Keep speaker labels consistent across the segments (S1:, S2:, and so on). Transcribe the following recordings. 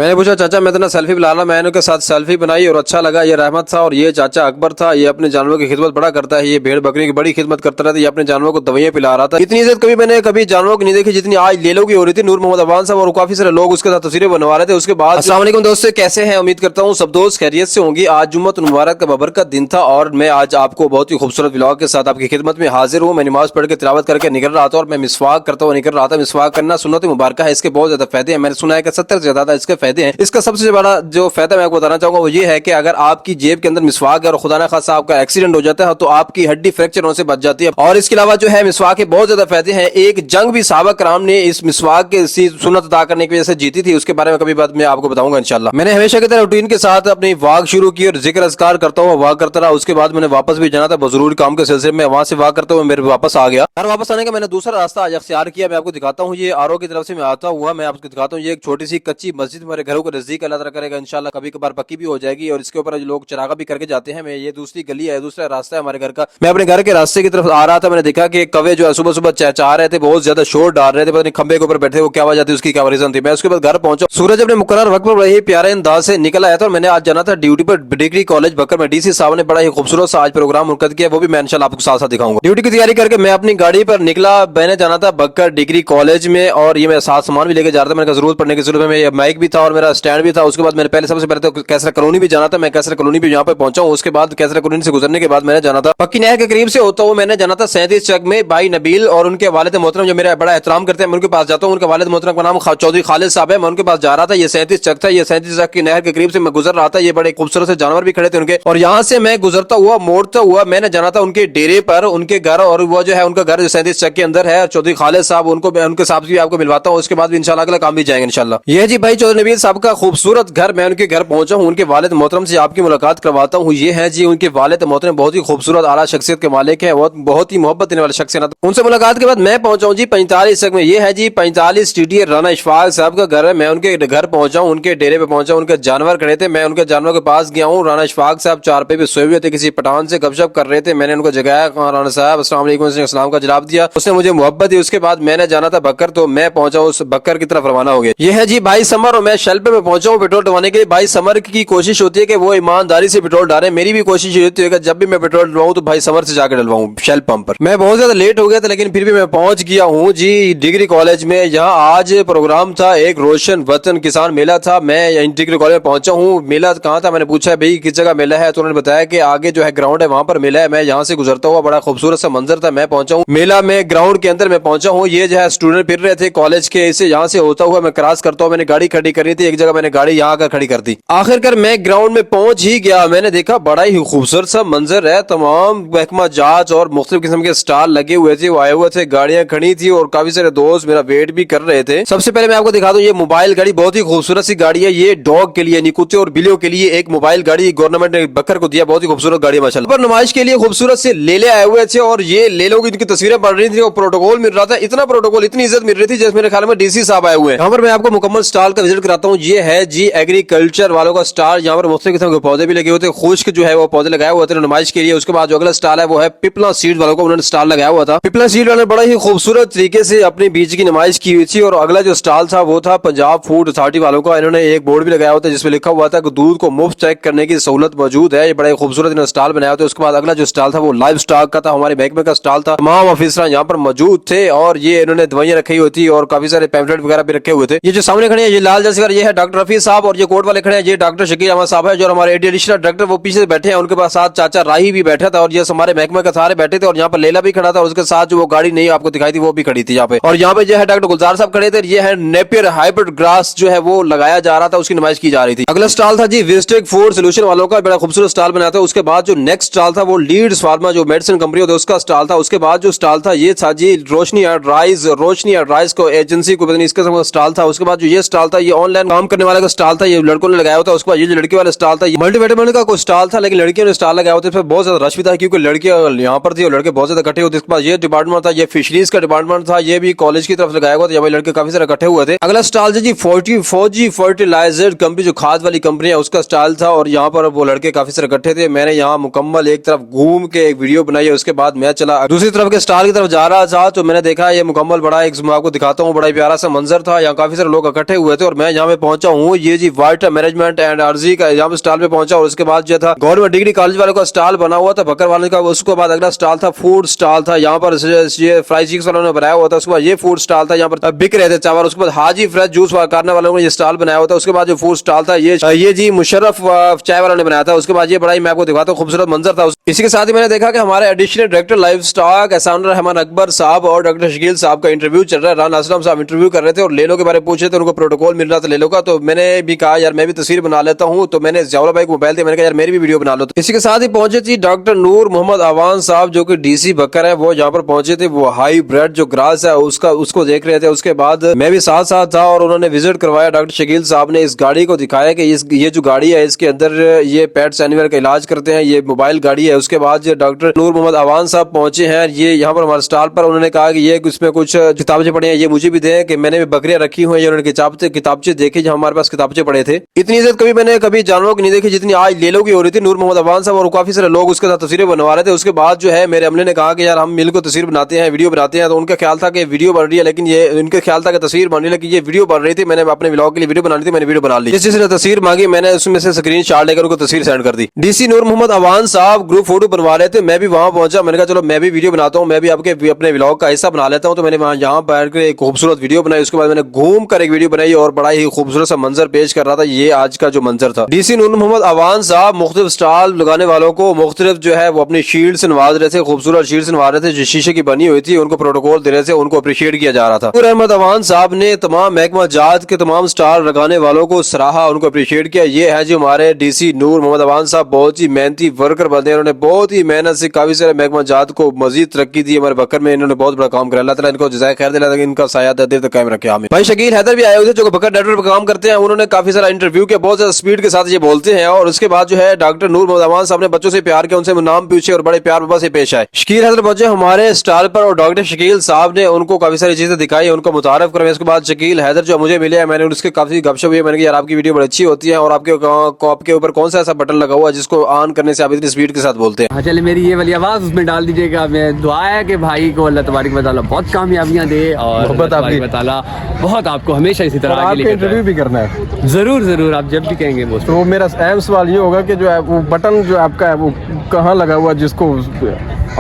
S1: मैंने पूछा चाचा मैं इतना सेल्फी बुला रहा, मैंने उनके साथ सेल्फी बनाई और अच्छा लगा। ये रहमत था और ये चाचा अकबर था, ये अपने जानवरों की खिदमत बड़ा करता है, ये भेड़ बकरी की बड़ी खिदमत करता रहता है, ये अपने जानवरों को दवाइयां पिला रहा था। इतनी इज्जत कभी मैंने कभी जानवरों की नहीं देखी जितनी आज लेलों की हो रही थी। नूर मोहम्मद अवान साहब और काफी सारे लोग उसके साथ तस्वीरें बनवा रहे थे। उसके बाद अस्सलाम वालेकुम दोस्तों, कैसे हैं? उम्मीद करता हूँ सब दोस्त खैरियत से होंगी। आज जुम्मतुल मुबारक का बबरकत दिन था और मैं आज आपको बहुत ही खूबसूरत व्लॉग के साथ आपकी खिदमत में हाजिर हूँ। मैं नमाज पढ़ के तिलावत करके निकल रहा था और मैं मिसवाक करता हुआ निकल रहा था। मिसवाक करना सुन्नत मुबारक है, इसके बहुत ज्यादा फायदे हैं। मैंने सुना है कि 70 से ज्यादा इसके फायदे हैं। इसका सबसे बड़ा जो फायदा मैं आपको बताना चाहूंगा वो ये है कि अगर आपकी जेब के अंदर मिसवाक है और खुदा ना खासा आपका एक्सीडेंट हो जाता है तो आपकी हड्डी फ्रैक्चर होने से बच जाती है। और इसके अलावा जो है मिसवाक के बहुत ज्यादा फायदे हैं। एक जंग भी सहाबा कराम ने इस मिसवाक के सुन्नत अदा करने की वजह से जीती थी, उसके बारे में कभी बात मैं आपको बताऊंगा इंशाल्लाह। मैंने हमेशा की तरह रूटीन के साथ अपनी वाक शुरू की और जिक्र अज़कार करता हुआ वाक करता रहा। उसके बाद मैंने वापस भी जाना था जरूरी काम के सिलसिले में, वहां से वाक करते हुए मेरे वापस आ गया। घर वापस आने का मैंने दूसरा रास्ता आज अख्तियार किया। मैं आपको दिखाता हूँ, ये आरओ की तरफ से मैं आता हुआ मैं आपको दिखाता हूँ। ये एक छोटी सी कच्ची मस्जिद हमारे घरों के नजदीक अल्लाह ताला करेगा इंशाल्लाह कभी कभार पक्की भी हो जाएगी और इसके ऊपर लोग चरागा भी करके जाते हैं। मैं ये दूसरी गली है, दूसरा रास्ता है हमारे घर का। मैं अपने घर के रास्ते की तरफ आ रहा था, मैंने देखा कि कौवे जो है सुबह सुबह चहचहा रहे थे, बहुत ज्यादा शोर डाल रहे थे, पता नहीं खंबे के ऊपर बैठे, वो क्या वजह थी, उसकी क्या रीजन थी। मैं उसके बाद घर पहुंचा, सूरज अपने मुकर्रर वक्त पर बड़े ही प्यारे अंदाज से निकल आया था और मैंने आज जाना था ड्यूटी पर डिग्री कॉलेज बकर में। डीसी साहब ने बड़ा ही खूबसूरत सा आज प्रोग्राम मुनक़द किया, वो भी मैं इंशाल्लाह आपको साथ साथ दिखाऊंगा। ड्यूटी की तैयारी करके मैं अपनी गाड़ी पर निकला। मैंने जाना था बकर डिग्री कॉलेज में और ये मैं साथ सामान भी लेके जा रहा था। मैंने जरूरत पड़ने की जरूरत में माइक भी था और मेरा स्टैंड भी था। उसके बाद मैंने पहले सबसे पहले तो कैसरा कॉलोनी भी जाना था। मैं कैसरा कॉलोनी भी यहाँ पे पहुंचा हूँ। उसके बाद कैसरा कॉलोनी से गुजरने के बाद मैंने जाना था पक्की नहर के करीब से होता हुआ मैंने जाना था 37 चक में भाई नबील और उनके वालिद मोहतरम जो मेरा बड़ा एहतराम करते हैं, मैं उनके पास जाता हूँ। उनके वालिद मोहतरम का नाम चौधरी खालिद साहब है। मैं उनके पास जा रहा था। ये 37 चक था, ये 37 चक की नहर के करीब से मैं गुजर रहा था। ये बड़े खूबसूरत से जानवर भी खड़े थे उनके, और यहाँ से मैं गुजरता हुआ मोड़ता हुआ मैंने जाना था उनके डेरे पर, उनके घर। और वो जो है उनका घर जो 37 चक के अंदर है, चौधरी खालिद साहब, उनको उनके साथ भी आपको मिलवाता हूँ। उसके बाद भी इंशाल्लाह अगला काम भी जाएंगे इंशाल्लाह। ये जी भाई चौधरी नबील साहब का खूबसूरत घर। मैं उनके घर पहुंचा हूँ, उनके वालिद मोहतरम से आपकी मुलाकात करवाता हूँ। ये है जी उनके वालिद मोहतरम, बहुत ही खूबसूरत आला शख्सियत के मालिक है, बहुत ही मोहब्बत देने वाले शख्स है। उनसे मुलाकात के बाद मैं पहुंचा हूँ जी 45 चक में। ये है जी 45 टीटी राना इशफाक साहब का घर है। मैं उनके घर पहुंचा हूँ, उनके डेरे पे पहुंचा। उनके जानवर खड़े थे, मैं उनके जानवर के पास गया हूँ। राना इशफाक साहब चारपे पे सोए हुए थे, किसी पठान से गपशप कर रहे थे। मैंने उनको जगाया, कहा राना साहब अस्सलाम वालेकुम, उसने सलाम का जवाब दिया। उसने मुझे मोहब्बत दी। उसके बाद मैंने जाना था बकर, तो मैं पहुंचा उस बकर की तरफ रवाना हो गया। ये है जी भाई समर और मैं शेल्पे में पहुंचा हूँ पेट्रोल डलवाने के लिए। भाई समर की कोशिश होती है कि वो ईमानदारी से पेट्रोल डाले। मेरी भी कोशिश होती है कि जब भी मैं पेट्रोल डलवाऊं तो भाई समर से जाकर डलवाऊं शेल पंप पर। मैं बहुत ज्यादा लेट हो गया था लेकिन फिर भी मैं पहुंच गया हूँ जी डिग्री कॉलेज में। यहाँ आज प्रोग्राम था, एक रोशन वतन किसान मेला था। मैं डिग्री कॉलेज में पहुंचा हूँ। मेला कहाँ था, मैंने पूछा भाई किस जगह मेला है, तो उन्होंने बताया कि आगे जो है ग्राउंड है वहां पर मेला है। मैं यहाँ से गुजरता हुआ बड़ा खूबसूरत सा मंजर था। मैं पहुंचा हूँ मेला में, ग्राउंड के अंदर मैं पहुंचा हूँ। ये जो है स्टूडेंट फिर रहे थे कॉलेज के, इसे यहाँ से होता हुआ मैं क्रॉस करता हूँ। मैंने गाड़ी खड़ी करनी थी, एक जगह मैंने गाड़ी यहाँ आकर खड़ी कर दी। आखिरकार मैं ग्राउंड में पहुंच ही गया। मैंने देखा बड़ा ही खूबसूरत सा मंजर है, तमाम महकमा जांच और मुख्तलिफ किस्म के स्टॉल लगे हुए थे, वो आए हुए थे, गाड़ियां खड़ी थी और काफी सारे दोस्त मेरा वेट भी कर रहे थे। सबसे पहले मैं आपको दिखा दूं, ये मोबाइल गाड़ी बहुत ही खूबसूरत सी गाड़ी है। ये डॉग के लिए, कुत्ते और बिल्लियों के लिए एक मोबाइल गाड़ी गवर्नमेंट ने बकर को दिया, बहुत ही खूबसूरत गाड़ी माशाल्लाह। पर नुमाइश के लिए खूबसूरत से लेले आए हुए थे और ये लेलों की इनकी तस्वीरें बन रही थी और प्रोटोकॉल मिल रहा था। इतना प्रोटोकॉल, इतनी इज्जत मिल रही थी जैसे मेरे ख्याल में डीसी साहब आए हुए हैं। यहाँ पर मैं आपको मुकम्मल स्टॉल का विजिट कराता हूँ। ये है जी एग्रीकल्चर वालों का स्टॉल, यहाँ पर मुख्तलिफ किस्म के पौधे भी लगे हुए थे, खुश्क जो है वो पौधे लगाए हुए थे नुमाइश के लिए। उसके बाद जो अगला स्टॉल है वो है पिपला सीड वालों को, उन्होंने स्टॉल लगाया हुआ था। पिपला सीड वाले बड़ा ही खूबसूरत तरीके से अपने बीज की नुमाइश की हुई थी। और अगला जो स्टॉल था वो था पंजाब फूड अथॉरिटी वालों का। इन्होंने एक बोर्ड भी लगाया हुआ था जिसमें लिखा हुआ था कि दूध को मुफ्त चेक करने की सहूलत मौजूद है। ये बड़ा खूबसूरत इन्होंने स्टॉल बनाया था। उसके बाद अगला जो स्टॉल था वो लाइव स्टॉक का था, हमारे महकमे का स्टॉल था। तमाम ऑफिसर यहाँ पर मौजूद थे और ये इन्होंने दवाइयां रखी हुई थी और काफी सारे पैम्फलेट वगैरह भी रखे हुए थे। ये जो सामने खड़े हैं ये लाल जैसे, ये है डॉक्टर रफी साहब, और ये कोर्ट वाले खड़े हैं ये डॉक्टर शकील अहमद साहब है, जो हमारे एडिशनल डायरेक्टर वो पीछे बैठे हैं। उनके पास साथ चाचा राही भी बैठा था और ये हमारे महकमे का सारे बैठे थे। और यहाँ पर लेला भी खड़ा था, उसके साथ जो वो गाड़ी नहीं आपको दिखाई थी वो भी खड़ी थी यहाँ पे। और यहाँ पे जो है डॉक्टर गुलजार साहब खड़े थे। ये है नेपियर हाइब्रिड ग्रास जो है वो लगाया जा रहा था, उसकी नुमाइश की जा रही थी। अगला स्टॉल था जी विस्टेक फूड सोल्यूशन वालों का, बड़ा खूबसूरत स्टॉल बनाया था। उसके बाद जो नेक्स्ट स्टॉल था वो लीड्स फार्मा जो मेडिसिन कंपनी होती है उसका स्टॉल था। उसके बाद जो स्टॉल था ये था जी रोशनी एडराइज को एजेंसी को इसका स्टॉल था। उसके बाद जो ये स्टॉल था ये ऑनलाइन काम करने वाले का स्टॉल था, ये लड़कों ने लगाया होता है। उसके बाद ये जो लड़की वाला स्टॉल था ये मल्टीविटामिन का कोई स्टॉल था, लेकिन लड़कियों ने स्टॉल लगाया होता है। बहुत ज्यादा रश भी था क्योंकि लड़कियां यहाँ पर थी और लड़के बहुत ज्यादा इकट्ठे होते। इसके बाद ये डिपार्टमेंट था, ये फिशरीज का डिपार्टमेंट था, ये भी कॉलेज की तरफ लगाया हुआ था, लड़के काफी सारे इकट्ठे हुए थे। अगला स्टॉल जी फौजी फर्टिलाइजर कंपनी जो खाद वाली कंपनी है उसका स्टॉल था और यहाँ पर वो लड़के काफी सारे इकट्ठे थे। मैंने यहाँ मुकम्मल एक तरफ घूम के एक वीडियो बनाई है। उसके बाद मैं चला दूसरी तरफ के स्टॉल की तरफ जा रहा था तो मैंने देखा ये मुकम्मल बड़ा एक आपको दिखाता हूँ, बड़ा प्यारा सा मंजर था। यहाँ काफी सारे लोग इकट्ठे हुए थे और मैं यहाँ में पहुंचा हूँ। ये जी वाइट मैनेजमेंट एंड आरजी का एग्जाम स्टॉल पे पहुंचा और उसके बाद जो था गवर्नमेंट डिग्री कॉलेज वालों का स्टॉल बना हुआ था बकर वाले का। उसके बाद अगला स्टॉल था फूड स्टॉल था, यहाँ पर ये फ्राई चिक्स वालों ने बनाया हुआ था। उसके बाद ये फूड स्टॉल था, यहाँ पर बिक रहे थे चावल। उसके बाद हाजी फ्रेश जूस करने वालों ने ये स्टॉल बनाया हुआ था। उसके बाद जो फूड स्टॉल था ये जी मुशर्रफ चाय वाला ने बनाया था। उसके बाद ये बड़ा ही मैं आपको दिखाता हूँ खूबसूरत मंजर था। इसी के साथ ही मैंने देखा कि हमारे एडिशनल डायरेक्टर लाइव स्टॉक एहसान रहमान अकबर साहब और डॉक्टर शकील साहब का इंटरव्यू चल रहा है। राना असलम साहब इंटरव्यू कर रहे थे और लेलो के बारे में पूछ रहे थे, उनको प्रोटोकॉल मिल रहा था लेलो का। तो मैंने भी कहा यार मैं भी तस्वीर बना लेता हूँ, तो मैंने जवाला भाई को मोबाइल दिया, मैंने कहा यार मेरी भी वीडियो बना लो। तो इसी के साथ ही पहुंचे थी डॉक्टर नूर मोहम्मद अवान साहब जो कि डीसी बकर है, वो यहाँ पर पहुंचे थे। वो हाई ब्रेड जो ग्रास है उसको देख रहे थे। उसके बाद मैं भी साथ साथ था और उन्होंने विजिट करवाया। डॉक्टर शकील साहब ने इस गाड़ी को दिखाया कि ये जो गाड़ी है इसके अंदर ये पेट्स एनिमल का इलाज करते हैं, ये मोबाइल गाड़ी है। उसके बाद डॉक्टर नूर मोहम्मद अवान साहब पहुंचे हैं ये यहाँ पर हमारे स्टॉल पर। उन्होंने कहा कि ये इसमें कुछ किताबें पढ़े हैं, ये मुझे भी दें कि मैंने भी बकरियां रखी हुई हैं। उन्होंने किताबचे देखे जो हमारे पास किताबचे पड़े थे। इतनी इज्जत कभी जानवरों की नहीं देखी जितनी आज लेलो की हो रही थी नूर मोहम्मद अवान साहब, और काफी सारे लोग उसके साथ तस्वीरें बनवा रहे थे। उसके बाद जो है मेरे अमले ने कहा कि यार हम मिल को तस्वीर बनाते हैं, वीडियो बनाते हैं। तो उनका ख्याल था कि वीडियो बन रही है, लेकिन ये उनका ख्याल था कि तस्वीर बन रही है, लेकिन ये वीडियो बन रही थी। मैंने अपने व्लॉग के लिए वीडियो बनानी थी, मैंने वीडियो बना ली। जिस जिसने तस्वीर मांगी मैंने उसमें से स्क्रीन शॉट लेकर उनको तस्वीर सेंड कर दी। डीसी नूर मोहम्मद अवान साहब ग्रुप फोटो बनवा रहे थे, मैं भी वहां पहुंचा। मैंने कहा चलो मैं भी वीडियो बनाता हूँ, मैं भी आपके अपने व्लॉग का हिस्सा बना लेता हूँ। तो मैंने वहां यहाँ बैठ कर एक खूबसूरत वीडियो बनाई। उसके बाद मैंने घूम कर एक वीडियो बनाई और बड़ा ही खूबसूरत सा मंजर पेश कर रहा था। ये आज का जो मंजर था, डीसी नूर मोहम्मद अवान साहब मुख्तलिफ स्टॉल लगाने वालों को मुख्तलिफ जो है वो अपनी शील्ड से नवाज रहे थे, खूबसूरत शील्ड से नवाज रहे थे जो शीशे की बनी हुई थी। उनको प्रोटोकॉल दे रहे थे, उनको अप्रिशिएट किया जा रहा था। नूर अहमद अवान साहब ने तमाम महकमा जात के तमाम स्टॉल लगाने वालों को सराहा, उनको अप्रिशिएट किया। ये है जो हमारे डीसी नूर मोहम्मद अवान साहब बहुत ही मेहनती वर्कर बंदे हैं। उन्होंने बहुत ही मेहनत से काफी सारे महकमा जात को मजीद तरक्की दी हमारे बकर में। इन्होंने बहुत बड़ा काम किया। अल्लाह ताला इनको जज़ाए खैर दिला, इनका साया देर तक कायम रखे। आमीन। भाई शकील हैदर भी आए हुए थे जो बकर नेटवर्क पर काम करते हैं। उन्होंने काफी सारा इंटरव्यू किया, बहुत ज्यादा स्पीड के साथ ये बोलते हैं। और उसके बाद जो है डॉक्टर नूर मोहम्मद अवान साहब ने बच्चों से प्यार किया, उनसे नाम पूछे और बड़े प्यार से पेश आए। शकील हैदर पहुंचे हमारे स्टॉल पर और डॉक्टर शकील साहब ने उनको काफी सारी चीजें दिखाई, उनको मुतारफ करवाया। उसके बाद शकील हैदर जो मुझे मिले, मैंने उसके काफी गपशप हुई। मैंने कहा यार आपकी वीडियो बड़ी अच्छी होती है और आपके ऊपर कौन सा ऐसा बटन लगा हुआ है जिसको ऑन करने से आप इतनी स्पीड के साथ बोलते हैं।
S2: हाँ चले मेरी ये वाली आवाज उसमें डाल दीजिएगा। मैं दुआ है कि भाई को अल्लाह तबारक व तआला बहुत कामयाबियां दे और अल्लाह ताला बहुत आपको हमेशा इसी तरह आगे लेकर
S3: इंटरव्यू भी करना है।
S2: जरूर जरूर आप जब भी कहेंगे वो।
S3: तो मेरा अहम सवाल ये होगा कि जो है वो बटन जो आपका है वो कहाँ लगा हुआ जिसको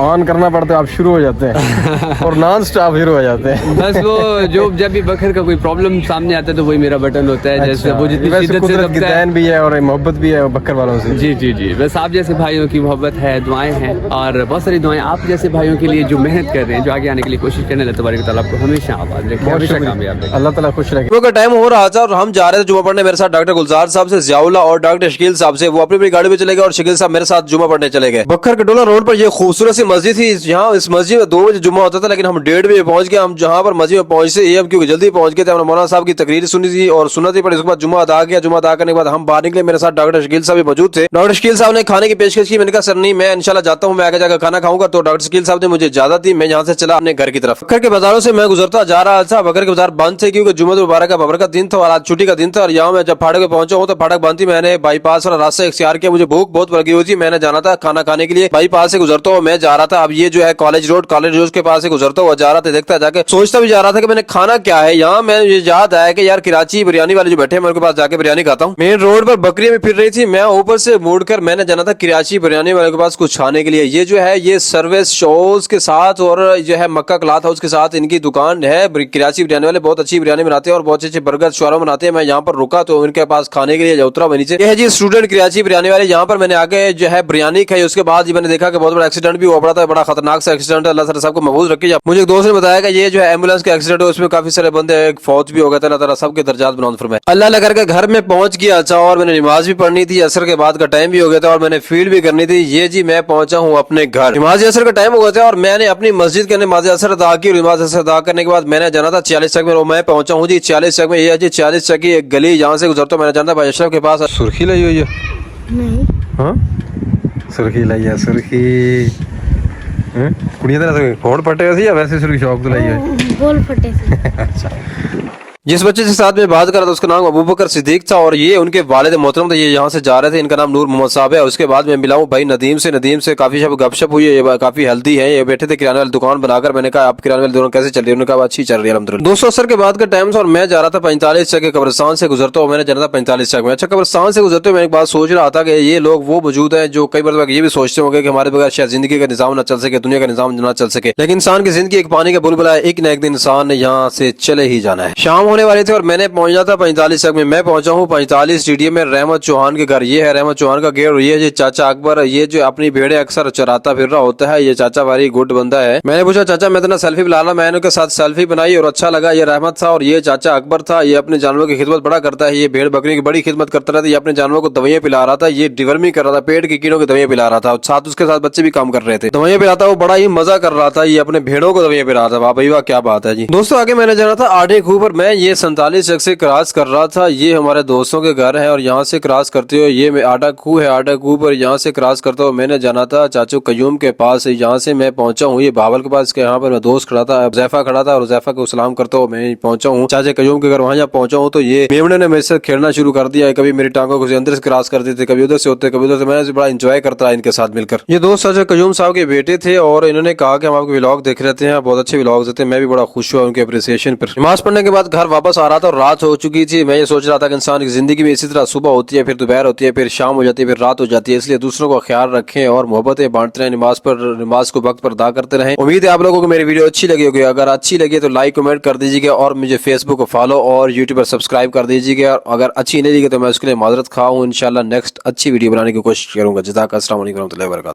S3: ऑन करना पड़ता है आप शुरू हो जाते हैं और नॉन स्टॉप शुरू हो जाते हैं।
S2: बस वो जो जब भी बकर का कोई प्रॉब्लम सामने आता है तो वही मेरा बटन होता है। जैसे वो जितनी शिद्दत से दबता है
S3: भी है और मोहब्बत भी है बकर वालों से।
S2: जी जी जी, बस आप जैसे भाइयों की मोहब्बत है, दुआएं हैं और बहुत सारी दुआएं आप जैसे भाइयों के लिए जो मेहनत कर रहे हैं, जो आगे आने के लिए कोशिश करने अल्लाह तबारक व तआला आपको हमेशा आबाद रखे, हमेशा कामयाब रखे।
S3: अल्लाह ताला खुश रखे।
S1: का टाइम हो रहा था और हम जा रहे थे जुमा पढ़ने। मेरे साथ डॉक्टर गुलजार साहब से ज़ियाउल्लाह और डॉक्टर शकील साहब से, वो अपनी गाड़ी में चले गए और शकील साहब मेरे साथ जुमा पढ़ने चले गए। बकर कटोला रोड पर ये खूबसूरत सी मस्जिद थी। यहाँ इस मस्जिद में 2 बजे जुमा होता था, लेकिन हम 1:30 बजे पहुंच गए। हम जहाँ पर मस्जिद में पहुंचे ये हम क्योंकि जल्दी पहुंच गए थे, हमने मौलाना साहब की तकरीर सुनी थी और सुनती पड़ी। उसके बाद जुमा अदा किया। जुमा अदा करने के बाद हम बाहर निकले। मेरे साथ डॉक्टर शकील साहब भी मौजूद थे। डॉक्टर शकील साहब ने खाने की पेशकश की। मैंने कहा सर नहीं, मैं इंशाल्लाह जाता हूँ, मैं आगे जाकर खाना खाऊंगा। तो डॉक्टर शकील साहब ने मुझे इजाजत दी। मैं यहाँ से चला अपने घर की तरफ। बकर के बाजारों से मैं गुजरता जा रहा था। बकर के बाजार बंद थे क्योंकि जुम्मत मुबारक का बबरकत दिन था और आज छुट्टी का दिन था। और यहाँ मैं जब फाटक पे पहुंचा हूँ तो फाटक बंद थी। मैंने बाईपास वाला रास्ता इख्तियार किया। मुझे भूख बहुत लगी हुई थी, मैंने जाना था खाना खाने के लिए। बाईपास से गुजरता हुआ मैं जा रहा था। अब ये जो है कॉलेज रोड के पास से गुजरता हुआ जा रहा था। देखता जाके सोचता भी जा रहा था कि मैंने खाना क्या है। यहाँ मैं याद आया कि यार कराची बिरयानी वाले जो बैठे हैं मैं उनके पास जाके बिरयानी खाता हूँ। मेन रोड पर बकरियां भी फिर रही थी। मैं ऊपर से मुड़कर मैंने जाना था कराची बिरयानी वाले के पास कुछ खाने के लिए। ये जो है ये सर्विस शोज के साथ और जो है मक्का क्लॉथ हाउस के साथ इनकी दुकान है। कराची बिरयानी वाले बहुत अच्छी बिरयानी बनाते हैं और बहुत अच्छे बर्गर शौरमा बनाते हैं। मैं यहाँ पर रुका तो उनके पास खाने के लिए उतरा नीचे। ये है जी स्टूडेंट कराची बिरयानी वाले। यहाँ पर मैंने आगे जो है बिरयानी खाई। उसके बाद मैंने देखा कि बहुत बड़ा एक्सीडेंट भी हुआ पड़ा था, बड़ा खतरनाक सा एक्सीडेंट है। अल्लाह ताला सबको महफूज रखे। मुझे एक दोस्त ने बताया कि ये जो है एम्बुलेंस का एक्सीडेंट है, उसमें काफी सारे बंदे फौत भी हो गए थे। अल्लाह ताला सबके दर्जात बुलंद फरमाए। अल्लाह लगा के घर में पहुंच गया अच्छा, और मैंने नमाज भी पढ़नी थी। असर के बाद का टाइम भी हो गया था और मैंने फील्ड भी करनी थी। ये जी मैं पहुंचा हूँ अपने घर। नमाज असर का टाइम हो गया था और मैंने अपनी मस्जिद के नमाज असर अदा की। नमाज असर अदा करने के बाद मैंने जाना था 40 चक में। मैं पहुंचा हूँ जी 40 चक में। ये जी 40 चक की एक गली, यहाँ से गुजरता मैंने जाना था भाई अशरफ के पास।
S3: सुर्खी लाई हुई है?
S4: नहीं।
S3: हाँ सुर्खी लाई है। सुर्खी कुड़ियां तरह से होड़ पटे हुए या वैसे सुर्खी शौक तो लाई है?
S4: गोल फटे से।
S3: अच्छा
S1: जिस बच्चे के साथ में बात कर रहा था उसका नाम अबू बकर सिद्दीक था और ये उनके वालिद मोहतरम थे। ये यहाँ से जा रहे थे, इनका नाम नूर मोहम्मद साहब है। उसके बाद मैं मिला हूँ भाई नदीम से काफी सब गपशप हुई है, ये काफी हेल्दी है। ये बैठे थे किराने वाली दुकान बनाकर। मैंने कहा आप किराने वाली दुकान कैसे चल रही है? उन्होंने कहा अच्छी चल रही है अल्हम्दुलिल्लाह। दोस्तों असर के बाद का टाइम था और मैं जा रहा था 45 चक के कब्रिस्तान से गुजरता हूँ। मैंने जाना था 45 चक में। अच्छा, कब्रिस्तान से गुजरते हुए मैं एक बात सोच रहा था कि ये लोग वो मौजूद हैं जो कई बार ये भी सोचते होंगे कि हमारे बगैर शायद जिंदगी का निजाम न चल सके, दुनिया का निजाम न चल सके, लेकिन इंसान की जिंदगी एक पानी का बुलबुला है, एक न एक दिन इंसान ने यहाँ से चले ही जाना है। शाम होने वाली थी और मैंने पहुंचना था 45 तक में। मैं पहुंचा हूँ 45 स्टेडियम में। रहमत चौहान के घर, ये है रहमत चौहान का गेट और ये है चाचा अकबर। ये जो अपनी भेड़े अक्सर चराता फिर रहा होता है, ये चाचा भारी गुड बंदा है। मैंने पूछा चाचा मैं तो सेल्फी बुला रहा, मैंने उनके साथ सेल्फी बनाई और अच्छा लगा। ये रहमत था और ये चाचा अकबर था। ये अपने जानवरों की खिदमत बड़ा करता है, ये भेड़ बकरी की बड़ी खिदमत करता रहता है। ये अपने जानवरों को दवाइयां पिला रहा था, ये डिवर्मी कर रहा था, पेट की कीड़ों की दवाइयां पिला रहा था। साथ उसके साथ बच्चे भी काम कर रहे थे, दवाइयां पिलाता। वो बड़ा ही मजा कर रहा था, ये अपने भेड़ों को दवाइयां पिला रहा था। वाह भाई वाह, क्या बात है जी। दोस्तों आगे मैंने जाना था आठे खूह पर। मैं ये 47 चक से क्रॉस कर रहा था। ये हमारे दोस्तों के घर है और यहाँ से क्रॉस करते हुए ये आटा खूह है। आटा खूह पर यहाँ से क्रॉस करता हुआ मैंने जाना था चाचू कयूम के पास। यहाँ से मैं पहुंचा हूँ ये बावल के पास के। यहाँ पर मैं दोस्त खड़ा था, हुज़ैफा खड़ा था और हुज़ैफा को सलाम करता हुआ मैं पहुंचा हूँ चाचा कयूम के घर। वहाँ जहाँ पहुंचा हूँ तो ये मेमने ने मेरे से खेलना शुरू कर दिया है। कभी मेरी टांगों को अंदर से क्रॉस कर देते, कभी उधर से होते, कभी उधर से। मैं बड़ा इंजॉय करता रहा इनके साथ मिलकर। ये दोस्त चाचा कयूम साहब के बेटे थे और इन्होंने कहा कि हम आपके व्लॉग देख रहे थे, बहुत अच्छे व्लॉग देते हैं। मैं भी बड़ा खुश हुआ उनके अप्रिसिएशन पर। नमाज पढ़ने के बाद घर वापस आ रहा था और रात हो चुकी थी। मैं ये सोच रहा था कि इंसान की जिंदगी में इसी तरह सुबह होती है, फिर दोपहर होती है, फिर शाम हो जाती है, फिर रात हो जाती है। इसलिए दूसरों का ख्याल रखें और मोहब्बतें बांटते रहें, नमाज को वक्त पर अदा करते रहें। उम्मीद है आप लोगों को मेरी वीडियो अच्छी लगी होगी। अगर अच्छी लगी तो लाइक कमेंट कर दीजिएगा और मुझे फेसबुक को फॉलो और यूट्यूब पर सब्सक्राइब कर दीजिएगा। अगर अच्छी नहीं लगी तो मैं उसके लिए माजरत खा हूँ। इंशाल्लाह नेक्स्ट अच्छी वीडियो बनाने की कोशिश करूंगा। जज़ाक अस्सलाम वालेकुम रहमतुल्लाहि व बरकातहू।